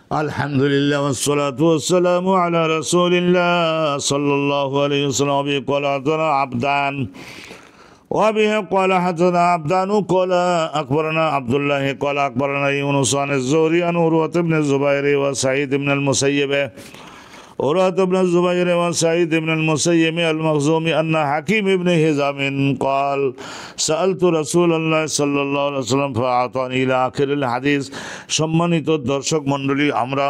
আলহামদুলিল্লাহ ওয়াসসালাতু ওয়াসসালামু আলা রাসূলিল্লাহ সাল্লাল্লাহু আলাইহি ওয়াসাল্লাম। আবি ক্বালা হাদানা আবদান ওয়া বিহি ক্বালা হাদানা আবদান ক্বালা আকবারানা আব্দুল্লাহ ক্বালা আকবারানা ইউনুস আন আয-যুহরি আন উরওয়াত ইবনে যুবাইর ওয়া সাঈদ ইবনে আল-মুসাইয়্যিব উরওয়াত ইবনে যুবাইর ওয়া সাঈদ ইবনে আল-মুসাইয়্যিব আল-মাখজুমি আন্না হাকিম ইবনে হিজাম قال سألت رسول الله صلى الله عليه وسلم فأعطاني إلى آخر الحديث। সম্মানিত দর্শক মণ্ডলী, আমরা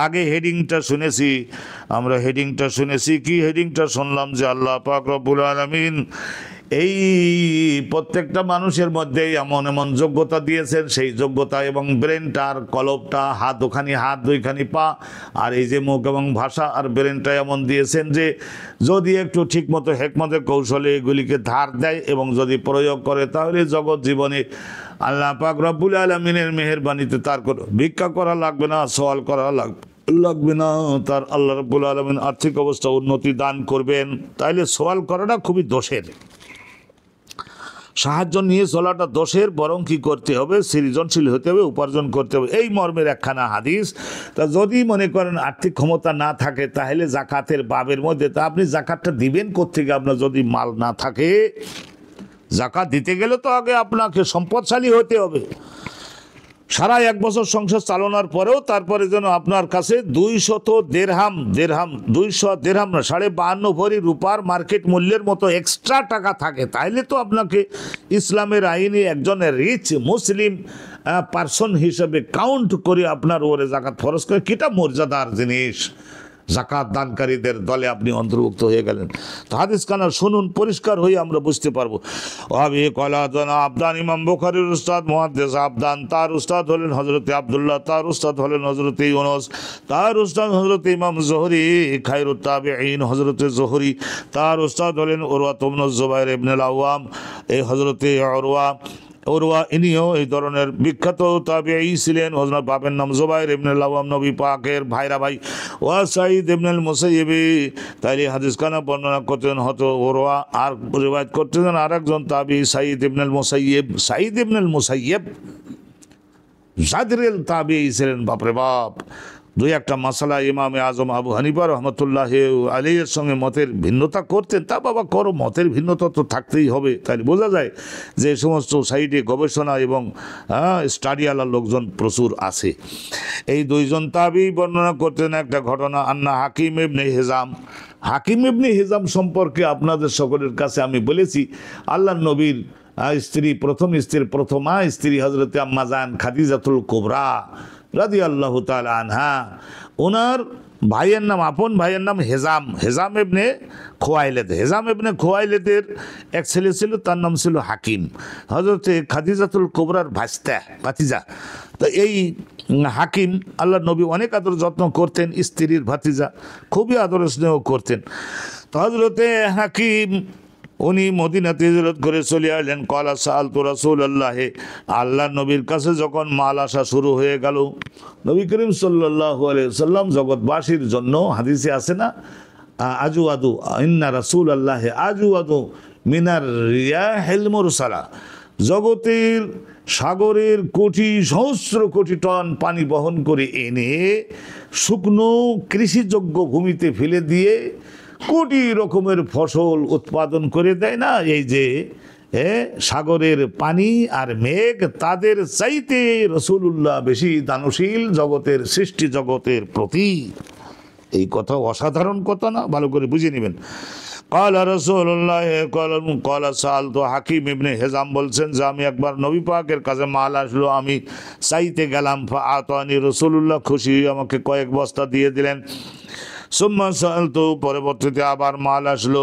আগে হেডিংটা শুনেছি কি হেডিংটা শুনলাম যে আল্লাহ পাক রব্বুল আলামিন এই প্রত্যেকটা মানুষের মধ্যে এমন এমন যোগ্যতা দিয়েছেন, সেই যোগ্যতা এবং ব্রেনটার কলবটা হাত ওখানি হাত দুইখানি পা আর এই যে মুখ এবং ভাষা আর ব্রেনটা এমন দিয়েছেন যে যদি একটু ঠিকমতো হেকমতের কৌশলে এগুলিকে ধার দেয় এবং যদি প্রয়োগ করে তাহলে জগৎ জীবনে আল্লাহ পাক রব্বুল আলামিনের মেহেরবানিতে তার কোনো ভিক্ষা করা লাগবে না, সওয়াল করা লাগবে না, তার আল্লাহ রব্বুল আলামিন আর্থিক অবস্থা উন্নতি দান করবেন। তাইলে সওয়াল করাটা খুবই দোষের, সাহায্য নিয়ে চলাটা দোষের, বরং কি করতে হবে, সৃজনশীল হতে হবে, উপার্জন করতে হবে, এই মর্মের একখানা হাদিস। তা যদি মনে করেন আর্থিক ক্ষমতা না থাকে তাহলে জাকাতের বাবের মধ্যে তা আপনি জাকাতটা দিবেন কোত্থেকে? আপনার যদি মাল না থাকে, জাকাত দিতে গেলে তো আগে আপনাকে সম্পদশালী হতে হবে। সারা এক বছর সংসার চালানোর পরেও তারপরে যেন আপনার কাছে 200 দেরহাম 200 না 52 ভরি রূপার মার্কেট মূল্যের মতো এক্সট্রা টাকা থাকে, তাইলে তো আপনাকে ইসলামের আইনে একজন রিচ মুসলিম পারসন হিসেবে কাউন্ট করে আপনার ওরে জাকাত ফরজ করে। কিটা মর্যাদার জিনিস, জাকাত দানকারীদের দলে আপনি অন্তর্ভুক্ত হয়ে গেলেন। তো হাদিস খানা শুনুন, পরিষ্কার হয়ে আমরা বুঝতে পারবো। আবি ক্বালা হাদানা আবদান, ইমাম বুখারীর উস্তাদ মুহাদ্দিস আবদান, তার উস্তাদ হলেন হযরত আব্দুল্লাহ, তার উস্তাদ হলেন হযরত ইউনুস, তার উস্তাদ হযরত ইমাম যুহরি খায়রুত তাবিঈন হযরত যুহরি, তার উস্তাদ হলেন উরওয়া ইবনে যুবাইর ইবনে আল-আওয়াম, এই হযরত উরওয়া ইনিও এই ধরনের বিখ্যাত তাবিঈ ছিলেন। ওনার বাপের নাম যুবাইর ইবনে আল-আওয়াম, নবী পাকের ভাইরা ভাই। ওয়া সাঈদ ইবনে আল-মুসাইয়্যিব, তাইলে হাদিস খানা বর্ণনা করতেন হতো উরওয়া, আর রিওয়ায়াত করতেন আরেকজন তাবিঈ সাঈদ ইবনে আল-মুসাইয়্যিব জাদরেল তাবিঈ ছিলেন। বাপরে বাপ, দুই একটা মাসালা ইমামে আজম আবু হানিফা রহমতুল্লাহ আলাইহির সঙ্গে মতের ভিন্নতা করতেন। তা বাবা করো, মতের ভিন্নতা তো থাকতেই হবে। তাই বোঝা যায় যে সমস্ত সাইডে গবেষণা এবং স্টাডিওয়ালা লোকজন প্রচুর আছে। এই দুইজন তাবিঈ বর্ণনা করতেন একটা ঘটনা, আন্না হাকিম ইবনে হিজাম সম্পর্কে আপনাদের সকলের কাছে আমি বলেছি, আল্লাহর নবীর প্রথম স্ত্রী হযরত আম্মা জান খাদিজাতুল কুবরা রাদিয়াল্লাহু তাআলা আনহা, ওনার ভাইয়ের নাম, আপন ভাইয়ের নাম হেজাম ইবনে খোয়াইলেদের এক ছেলে ছিল, তার নাম ছিল হাকিম, হযরত খাদিজাতুল কুবরার ভাতিজা। তো এই হাকিম আল্লাহ নবী অনেক আদর যত্ন করতেন, স্ত্রীর ভাতিজা, খুবই আদর স্নেহ করতেন। তো হযরতে হাকিম উনি মদিনাতে হিজরত করে চলে আসলেন। ক্বালা সাআলতু রাসূলুল্লাহ, আল্লাহ নবীর কাছে যখন মাল আসা শুরু হয়ে গেল, নবী করিম সাল্লাল্লাহু আলাইহি ওয়াসাল্লাম জগৎবাসীর জন্য, হাদিসে আছে না, আজওয়াদু ইন্না রাসূলুল্লাহ আজওয়াদু মিনার রিয়াহিল মুরসালা, জগতের সাগরের সহস্র কোটি টন পানি বহন করে এনে শুকনো কৃষিযোগ্য ভূমিতে ফেলে দিয়ে কোটি রকমের ফসল উৎপাদন করে দেয় না, এই যে সাগরের পানি আর মেঘ, তাদের চাইতে রাসূলুল্লাহ বেশি দানশীল জগতের সৃষ্টি জগতের প্রতি। এই কথা অসাধারণ কথা না, ভালো করে বুঝে নেবেন। ক্বালা রাসূলুল্লাহ ক্বালা সাআলতু হাকিম ইবনে হিজাম বলছেন যে আমি একবার নবী পাকের কাছে মাল আসলো, আমি চাইতে গেলাম, ফাআতানি রাসূলুল্লাহ, খুশি আমাকে কয়েক বস্তা দিয়ে দিলেন। সুম্মা সাআলতু, পরবর্তীতে আবার মাল আসলো,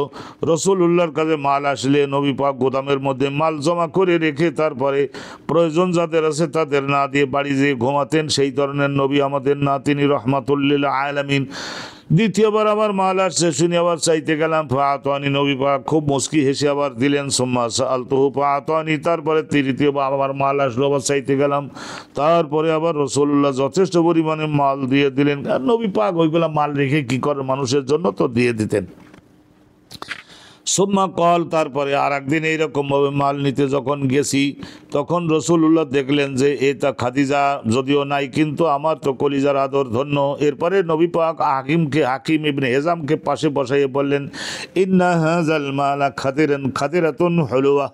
রাসূলুল্লাহর কাছে মাল আসলে নবী পাক গোদামের মধ্যে মাল জমা করে রেখে তারপরে প্রয়োজন যাদের আছে তাদের না দিয়ে বাড়ি যেয়ে ঘুমাতেন। সেই ধরনের নবী আমাদের না, তিনি রাহমাতুল লিল আলামিন। দ্বিতীয়বার আবার মাল আসছে শুনে আবার চাইতে গেলাম, ফাআতানি, নবী পাক খুব মুস্কি হেসে আবার দিলেন। সুম্মা সাআলতুহু ফাআতানি, তারপরে তৃতীয়বার আবার মাল আসলো, আবার চাইতে গেলাম, তারপরে আবার রাসূলুল্লাহ যথেষ্ট পরিমাণে মাল দিয়ে দিলেন। আর নবী পাক ওইগুলা মাল রেখে কি করে মানুষের জন্য, তো দিয়ে দিতেন। সুম্মা কল, তারপরে আর একদিন এইরকমভাবে মাল নিতে যখন গেছি তখন রসুল্লাহ দেখলেন যে এটা খাদিজা যদিও নাই, কিন্তু আমার তো কলিজার আদর ধন্য। এরপরে নবী পাক হাকিম ইবনে হেজামকে পাশে বসাইয়ে বললেন, ইন্না হাযাল মালা খাদিরাতুন হুলওয়া,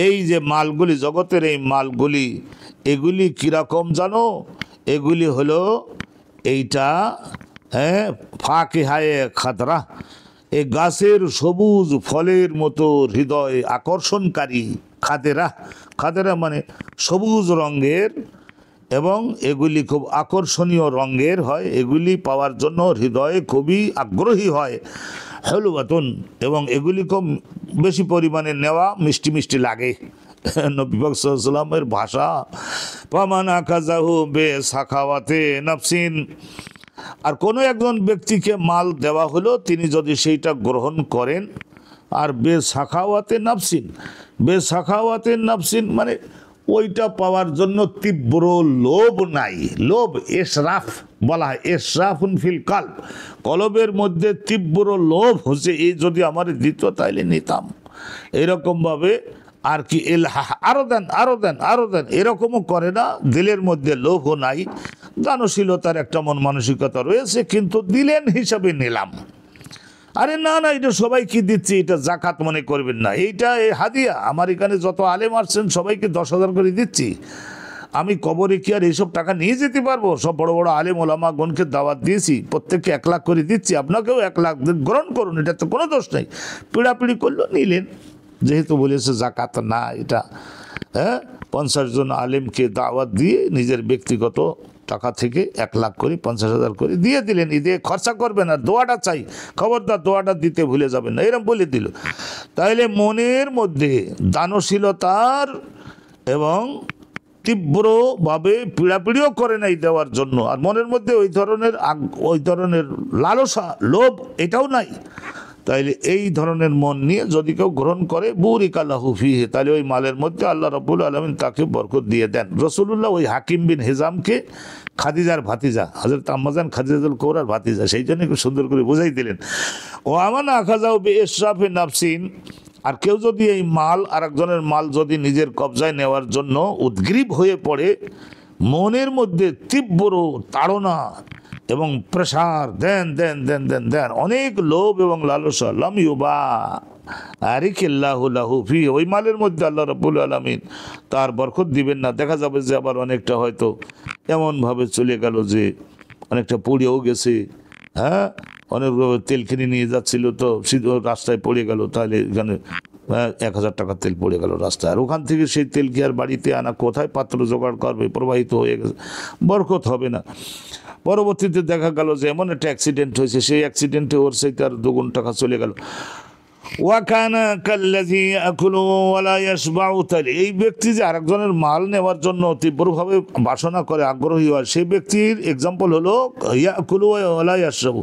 এই যে মালগুলি, জগতের এই মালগুলি, এগুলি কীরকম জানো? এগুলি হলো এইটা ফাকিহায়ে খাদরা, এই গাছের সবুজ ফলের মতো হৃদয় আকর্ষণকারী। খাদেরা মানে সবুজ রঙের, এবং এগুলি খুব আকর্ষণীয় রঙের হয়, এগুলি পাওয়ার জন্য হৃদয়ে খুবই আগ্রহী হয়। হলুয়াতুন, এবং এগুলি খুব বেশি পরিমাণে নেওয়া মিষ্টি মিষ্টি লাগে। নবী পাক সাল্লাল্লাহু আলাইহি ওয়াসাল্লামের ভাষা, ফামান আকাযাহু বিসাখাওয়াতি নাফসিন, আর কোনো একজন ব্যক্তিকে মাল দেওয়া হলো, তিনি যদি সেইটা গ্রহণ করেন, আর বেসাখাওয়াতে নাফসিন মানে ওইটা পাওয়ার জন্য তীব্র লোভ নাই। লোভ এশরাফ বলা হয়, এশরাফুন ফিল কালব, কলবের মধ্যে তীব্র লোভ হচ্ছে, এই যদি আমার দিত তাইলে নিতাম, এরকমভাবে আর কি আরো দেন এরকমও করে না। দিলের মধ্যে লোভও নাই, দানশীলতার একটা মন মানসিকতা রয়েছে, কিন্তু দিলেন হিসাবে নিলাম। আরে না, এটা সবাই কি দিচ্ছি, এটা জাকাত মনে করবেন না, এইটা এই হাদিয়া। আমার এখানে যত আলেম আসছেন সবাইকে 10,000 করে দিচ্ছি। আমি কবরে কি আর এইসব টাকা নিয়ে যেতে পারবো? সব বড় বড় আলেম ওলামাগণকে দাওয়াত দিয়েছি, প্রত্যেককে 1 লাখ করে দিচ্ছি, আপনাকেও 1 লাখ গ্রহণ করুন, এটা তো কোনো দোষ নেই। পিড়াপিড়ি করলো, নিলেন, যেহেতু বলেছে জাকাত না এটা। 50 জন আলেমকে দাওয়াত দিয়ে নিজের ব্যক্তিগত টাকা থেকে 1 লাখ করে 50,000 করে দিয়ে দিলেন। ঈদে খরচা করবেন, আর দোয়াটা চাই, খবরদার দোয়াটা দিতে ভুলে যাবেন না, এরকম বলে দিল। তাইলে মনের মধ্যে দানশীলতার এবং তীব্রভাবে পিড়াপিড়িও করে নাই দেওয়ার জন্য, আর মনের মধ্যে ওই ধরনের লালসা, লোভ, এটাও নাই। তাইলে এই ধরনের মন নিয়ে যদি কেউ গ্রহণ করে, বুরিকা লাহু ফিহি, তাহলে ওই মালের মধ্যে আল্লাহ রাব্বুল আলামিন তাকে বরকত দিয়ে দেন। রাসূলুল্লাহ ওই হাকিম বিন হিজামকে খাদিজার ভাতিজা, হযরত আম্মাজান খাদিজাতুল কুবরার ভাতিজা, সেই জন্য খুব সুন্দর করে বুঝাই দিলেন। ও আমানা আখাযাহু বিইসরাফি নাফসিন, আর কেউ যদি এই মাল, আরেকজনের মাল যদি নিজের কবজায় নেওয়ার জন্য উদ্গ্রীব হয়ে পড়ে, মনের মধ্যে তীব্র তাড়না এবং প্রেসার, দেন, অনেক লোভ এবং লালসা, লাম ইউবা আরিকিল্লাহু লাহু ফি, ওই মালের মধ্যে আল্লাহ রাব্বুল আলামিন তার বরকত দিবেন না। দেখা যাবে যে আবার অনেকটা হয়তো এমনভাবে চলে গেল যে অনেকটা পুড়েও গেছে। অনেকভাবে তেল কিনে নিয়ে যাচ্ছিল, তো সিধু রাস্তায় পড়ে গেল, তাহলে এখানে 1,000 টাকার তেল পড়ে গেল রাস্তায়, আর ওখান থেকে সেই তেল কি আর বাড়িতে আনা, কোথায় পাত্র জোগাড় করবে, প্রবাহিত হয়ে গেছে, বরকত হবে না। পরবর্তীতে দেখা গেল যে এমন একটা অ্যাক্সিডেন্ট হয়েছে, সেই অ্যাক্সিডেন্টে ওর সেই তার 2 গুণ টাকা চলে গেল। ওয়াকানা কাল্লাযী ইয়াকুলু ওয়া লা ইয়াশবাউ, তাহলে এই ব্যক্তি যে আরেকজনের মাল নেওয়ার জন্য তীব্রভাবে বাসনা করে, আগ্রহী হয়, সেই ব্যক্তির এক্সাম্পল হলো ইয়াকুলু ওয়া লা ইয়াশরাবু,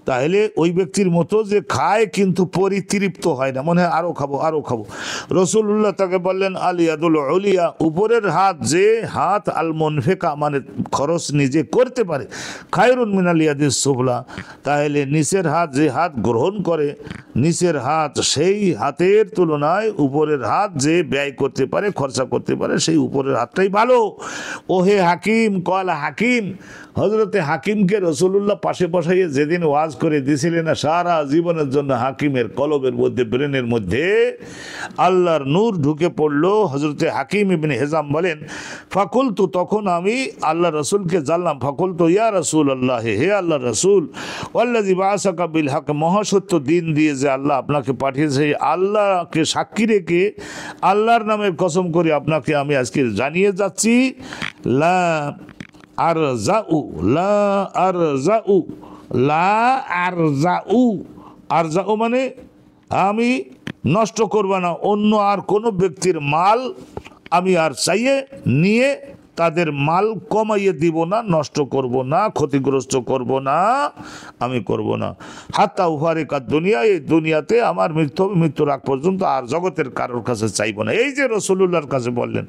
তাহলে ওই ব্যক্তির মতো যে খায় কিন্তু পরিতৃপ্ত হয় না, মনে হয় আরও খাবো। রাসূলুল্লাহ তাকে বললেন, আল ইয়াদুল উলিয়া, উপরের হাত, যে হাত আল মুনফিকা মানে খরচ নিজে করতে পারে, খায়রুন মিনাল ইয়াদিস সুফলা, তাহলে নিচের হাত, যে হাত গ্রহণ করে, নিচের হাত সেই হাতের তুলনায় উপরের হাত যে ব্যয় করতে পারে, খরচা করতে পারে, সেই উপরের হাতটাই ভালো। ওহে হাকিম, কলা হাকিম, হযরতে হাকিমকে রাসূলুল্লাহ পাশে বসাইয়ে যেদিন ওয়াজ করে দিয়েছিলেন না, সারা জীবনের জন্য হাকিমের কলবের মধ্যে, ব্রেনের মধ্যে আল্লাহর নূর ঢুকে পড়লো। হযরতে হাকিম ইবনে হিজাম বলেন, ফাকুলতু, তখন আমি আল্লাহ রাসূলকে জানলাম, ফাকুলতু ইয়া রাসূলুল্লাহ, হে আল্লাহ রাসূল, ওয়াল্লাযী বাআসাকা বিল হক, মহাসত্য দিন দিয়ে যে আল্লাহ আপনাকে পাঠিয়েছে, আল্লাহকে সাক্ষী রেখে আল্লাহর নামের কসম করে আপনাকে আমি আজকে জানিয়ে যাচ্ছি, লা আরজাউ মানে আমি নষ্ট করব না, অন্য আর কোনো ব্যক্তির মাল আমি আর চাইয়ে নিয়ে তাদের মাল কমাইয়ে দিব না, নষ্ট করব না, ক্ষতিগ্রস্ত করব না, আমি করব না। হাত্তা উফারিকাত দুনিয়া, এই দুনিয়াতে আমার মৃত্যুর আগ পর্যন্ত আর জগতের কারোর কাছে চাইব না। এই যে রাসূলুল্লাহর কাছে বললেন,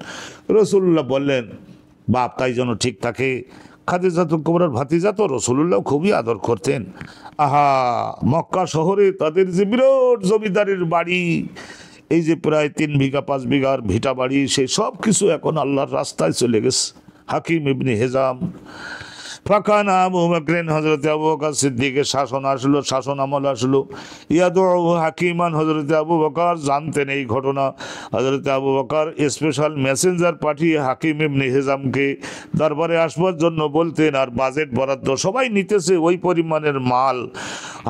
রাসূলুল্লাহ বললেন, বাপ তাই যেন ঠিক থাকে, খাদিজাতুল কুবরার ভাতিজা তো রাসূলুল্লাহ খুবই আদর করতেন। আহা, মক্কা শহরে তাদের যে বিরাট জমিদারের বাড়ি, এই যে প্রায় 3 বিঘা 5 বিঘার ভিটা বাড়ি, সেই সব কিছু এখন আল্লাহর রাস্তায় চলে গেছে। হাকিম ইবনে হিজাম ফাকানা আবু বকরিন, হযরত আবু বকর সিদ্দিকের শাসন আসলো, শাসন আমল আসলো। ইয়াদু হাকিমান, হযরত আবু বকর জানতেন এই ঘটনা। হযরত আবু বকর স্পেশাল মেসেঞ্জার পাঠিয়ে হাকিম ইবনে হিজামকে দরবারে আসবার জন্য বলতেন, আর বাজেট বরাদ্দ সবাই নিতেছে ওই পরিমাণের মাল।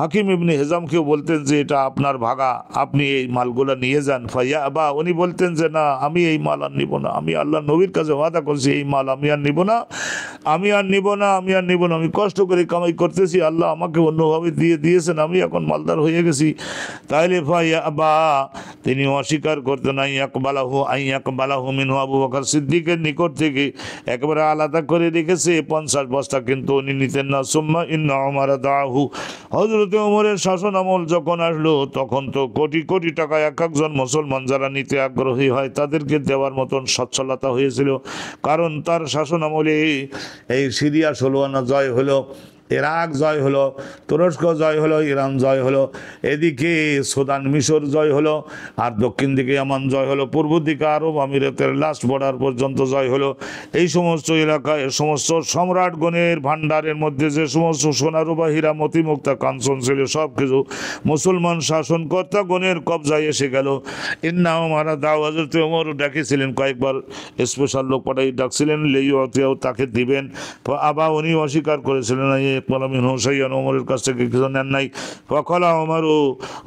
হাকিম ইবনে হিজামকেও বলতেন যে এটা আপনার ভাগা, আপনি এই মালগুলো নিয়ে যান। ফাইয়া বা উনি বলতেন যে না, আমি এই মাল আর নিব না, আমি আল্লাহ নবীর কাছে ওয়াদা করছি এই মাল আমি আর নিব না, আমি আর নিব না, আমি আর নিব না। আমি কষ্ট করে কামাই করতেছি, আল্লাহ আমাকে অন্যভাবে দিয়েছেন, আমি এখন মালদার হয়ে গেছি। তাইলে ফাইয়া বা তিনি অস্বীকার করতেন। আইয়াকবালাহু মিনহু, আবু বকর সিদ্দিকের নিকট থেকে একেবারে আলাদা করে রেখেছে 50 বস্তা, কিন্তু উনি নিতেন না। সুম্মা ইন্না উমর দাহু, হযরত ওমরের শাসন আমল যখন আসলো তখন তো কোটি কোটি টাকা এক একজন মুসলমান যারা নিতে আগ্রহী হয় তাদেরকে দেওয়ার মতন সচ্ছলতা হয়েছিল। কারণ তার শাসন আমলে এই সিরিয়া 16 আনা জয় হলো, ইরাক জয় হলো, তুরস্ক জয় হলো, ইরান জয় হলো, এদিকে সুদান মিশর জয় হলো, আর দক্ষিণ দিকে ইয়ামান জয় হলো, পূর্ব দিকে আরব আমিরাতের লাস্ট বর্ডার পর্যন্ত জয় হলো। এই সমস্ত এলাকায় সমস্ত সম্রাটগণের ভাণ্ডারের মধ্যে যে সমস্ত সোনারূপা হীরা মতি মুক্তা কাঞ্চন ছিল সব কিছু মুসলমান শাসনকর্তাগণের কবজায় এসে গেল। ইন্না ওমর দাও, হযরত ওমর ডাকিছিলেন, কয়েকবার স্পেশাল লোক পাঠাই ডাকছিলেন, লেইয়াও তাকে দিবেন। আবা উনি অস্বীকার করেছিলেন, ওমরের কাছ থেকে কিছু নেন নাই। ফকলা ওমরু,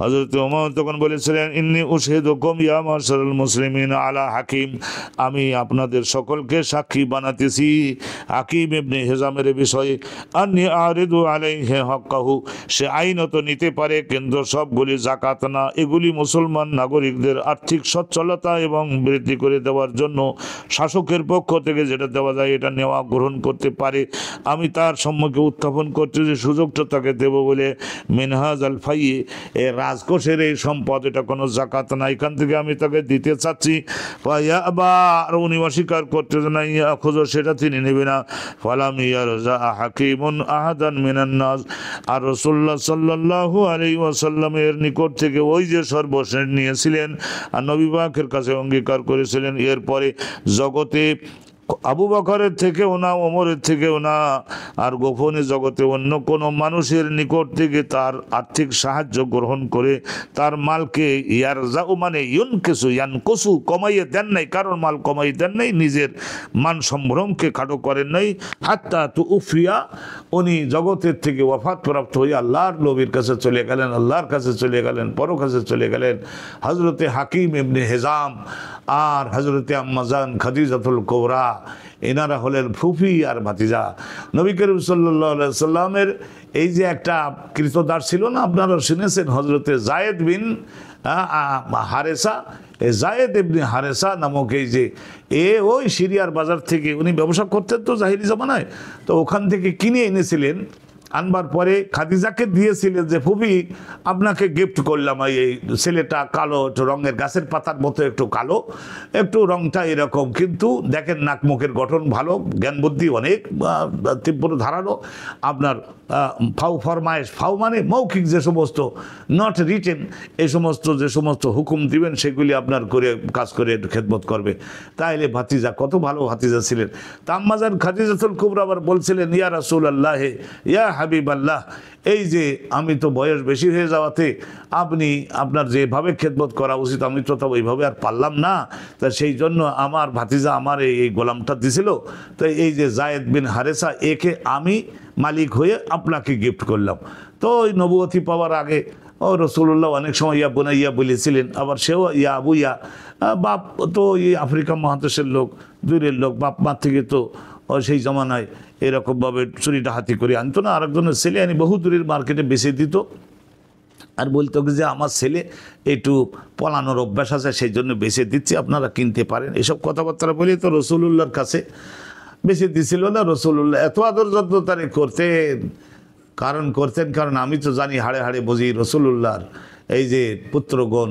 হযরত ওমর তখন বলেছিলেন, ইন্নী উশহিদুকুম ইয়া মাশারাল মুসলিমিন আলা হাকিম, আমি আপনাদের সকলকে সাক্ষী বানাতেছি হাকিম ইবনে হিজামের বিষয়ে। আন্নী আরিদু আলাইহি হাক্কাহু, সে আইনত নিতে পারে কিন্তু সবগুলি যাকাত না, এগুলি মুসলমান নাগরিকদের আর্থিক সচ্ছলতা এবং বৃদ্ধি করে দেওয়ার জন্য শাসকের পক্ষ থেকে যেটা দেওয়া যায় এটা নেওয়া গ্রহণ করতে পারে। আমি তার সম্মুখে উত্থাপন করছে যে সুযোগটা তাকে দেব বলে। মিনহাজ আল ফাইয়ে, এ রাজকোষের এই সম্পদ, এটা কোনো জাকাত না, এখান থেকে আমি তাকে দিতে চাচ্ছি। আর উনি অস্বীকার করতে না, ইয়া খোঁজো, সেটা তিনি নেবে না। ফালাম ইয়ারজা হাকিমুন আহাদান মিনান নাস, আর রাসূলুল্লাহ সাল্লাল্লাহু আলাইহি ওয়াসাল্লামের নিকট থেকে ওই যে সর্বশেষ নিয়েছিলেন আর নবী পাকের কাছে অঙ্গীকার করেছিলেন, এরপরে জগতে আবু বকরের থেকেও না, ওমরের থেকেও না, আর গোপনে জগতে অন্য কোনো মানুষের নিকট থেকে তার আর্থিক সাহায্য গ্রহণ করে তার মালকে ইয়ারজাউ মানে ইয়ানকুসু কমাইয়ে দেন নাই, কারণ মাল কমাই দেন নাই, নিজের মান সম্ভ্রমকে খাটো করেন নাই। হাত্তা তু উফিয়া, উনি জগতের থেকে ওয়াফাত প্রাপ্ত হয়ে আল্লাহর নবীর কাছে চলে গেলেন, আল্লাহর কাছে চলে গেলেন, পর কাছে চলে গেলেন। হযরতে হাকিম ইবনে হিজাম আর হযরতে আম্মাজান খাদিজাতুল কুবরা, এনারা হলেন ফুফি আর ভাতিজা। নবী করিম সাল্লাল্লাহু আলাইহি সাল্লামের এই যে একটা কৃতদাস ছিল না, আপনারা শুনেছেন, হযরতে যায়েদ বিন হারেসা, যায়েদ ইবনে হারেসা নামক এই যে ওই সিরিয়ার বাজার থেকে উনি ব্যবসা করতেন তো জাহিলি জামানায়, তো ওখান থেকে কিনে এনেছিলেন। আনবার পরে খাদিজাকে দিয়েছিলেন যে ফুফি আপনাকে গিফট করলাম, এই ছেলেটা কালো, একটু রঙের গাছের পাতার মতো একটু কালো, একটু রঙটা এরকম, কিন্তু দেখেন নাক মুখের গঠন ভালো, জ্ঞান বুদ্ধি অনেক তীব্র ধারালো। আপনার ফাউ ফরমায়েশ, ফাউ মানে মৌখিক যে সমস্ত, নট রিটেন, এই সমস্ত যে সমস্ত হুকুম দিবেন সেগুলি আপনার করে কাজ করে খেদমত করবে। তাইলে ভাতিজা কত ভালো ভাতিজা ছিলেন। তা আম্মাজান খাদিজাতুল কুবরা আবার বলছিলেন, ইয়া রাসূলুল্লাহ, ইয়া হাবিব আল্লাহ, এই যে আমি তো বয়স বেশি হয়ে যাওয়াতে আপনি আপনার যেভাবে খেদমত করা উচিত আমি তো ওইভাবে আর পারলাম না, তা সেই জন্য আমার ভাতিজা আমার এই গোলামটা দিছিল, তো এই যে যায়েদ বিন হারেসা, একে আমি মালিক হয়ে আপনাকে গিফট করলাম। তো ওই নবুয়তি পাওয়ার আগে ও রাসূলুল্লাহ অনেক সময় ইয়া বুনাইয়া বলেছিলেন, আবার সেও ইয়া আবু ইয়া, বাপ তো এই আফ্রিকা মহাদেশের লোক, দূরের লোক, বাপ মা থেকে তো সেই জমানায় এরকমভাবে চুরি ডাহাতি করে আনতো না, আরেকজনের ছেলে আনি বহু দূরের মার্কেটে বেচে দিত, আর বলতো যে আমার ছেলে একটু পলানোর অভ্যাস আছে সেই জন্য বেচে দিচ্ছি, আপনারা কিনতে পারেন। এসব কথাবার্তা বলে তো রাসূলুল্লাহর কাছে বেশি দিছিল না। রাসূলুল্লাহ এত আদর যত্ন তারে করতেন, কারণ আমি তো জানি, হাড়ে হাড়ে বুঝি রাসূলুল্লাহর এই যে পুত্রগণ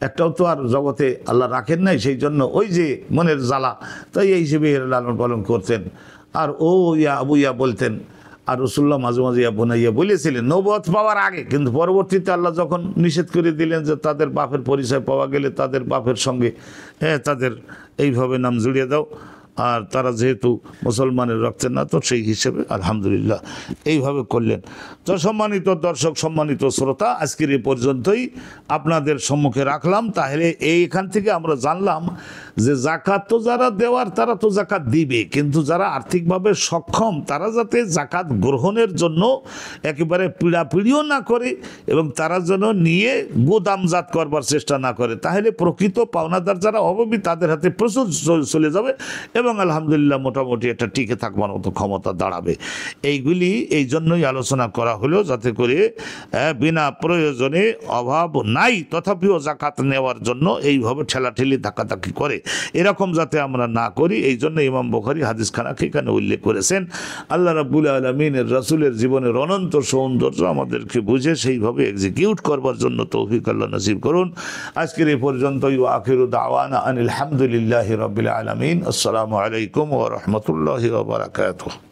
একটাও তো আর জগতে আল্লাহ রাখেন নাই, সেই জন্য ওই যে মনের জ্বালা, তাই এই হিসেবে লালন পালন করতেন। আর ও ইয়া আবু ইয়া বলতেন, আর রসুল্লাহ মাঝে মাঝে ইয়া বোনাইয়া বলেছিলেন নবুয়ত পাওয়ার আগে। কিন্তু পরবর্তীতে আল্লাহ যখন নিষেধ করে দিলেন যে তাদের বাপের পরিচয় পাওয়া গেলে তাদের বাপের সঙ্গে তাদের এইভাবে নাম জুড়িয়ে দাও, আর তারা যেহেতু মুসলমানের রক্তের না, তো সেই হিসেবে আলহামদুলিল্লাহ এইভাবে করলেন। তো সম্মানিত দর্শক, সম্মানিত শ্রোতা, আজকের এই পর্যন্তই আপনাদের সম্মুখে রাখলাম। তাহলে এইখান থেকে আমরা জানলাম যে জাকাত তো যারা দেওয়ার তারা তো জাকাত দিবে, কিন্তু যারা আর্থিকভাবে সক্ষম তারা যাতে জাকাত গ্রহণের জন্য একেবারে পীড়াপিড়িও না করে এবং তারা যেন নিয়ে গুদামজাত করবার চেষ্টা না করে, তাহলে প্রকৃত পাওনাদার যারা অভাবী তাদের হাতে প্রচুর চলে যাবে এবং আলহামদুলিল্লাহ মোটামুটি একটা টিকে থাকবার মতো ক্ষমতা দাঁড়াবে। এইগুলি এই জন্যই আলোচনা করা হলো, যাতে করে বিনা প্রয়োজনে অভাব নাই তথাপিও জাকাত নেওয়ার জন্য এইভাবে ঠেলাঠেলি ধাক্কাধাক্কি করে এরকম যাতে আমরা না করি। এই জন্য ইমাম বুখারী হাদিসখানাকে এখানে উল্লেখ করেছেন। আল্লাহ রাব্বুল আলামিনের রাসূলের জীবনের অনন্ত সৌন্দর্য আমাদেরকে বুঝে সেইভাবে এক্সিকিউট করবার জন্য তৌফিক আল্লাহ নসিব করুন। আজকের এই পর্যন্তই। ওয়া আখিরু দাওয়ানা আনিল হামদুলিল্লাহি রাব্বিল আলামিন। আসসালামু আলাইকুম ওয়া রাহমাতুল্লাহি ওয়া বারাকাতুহু।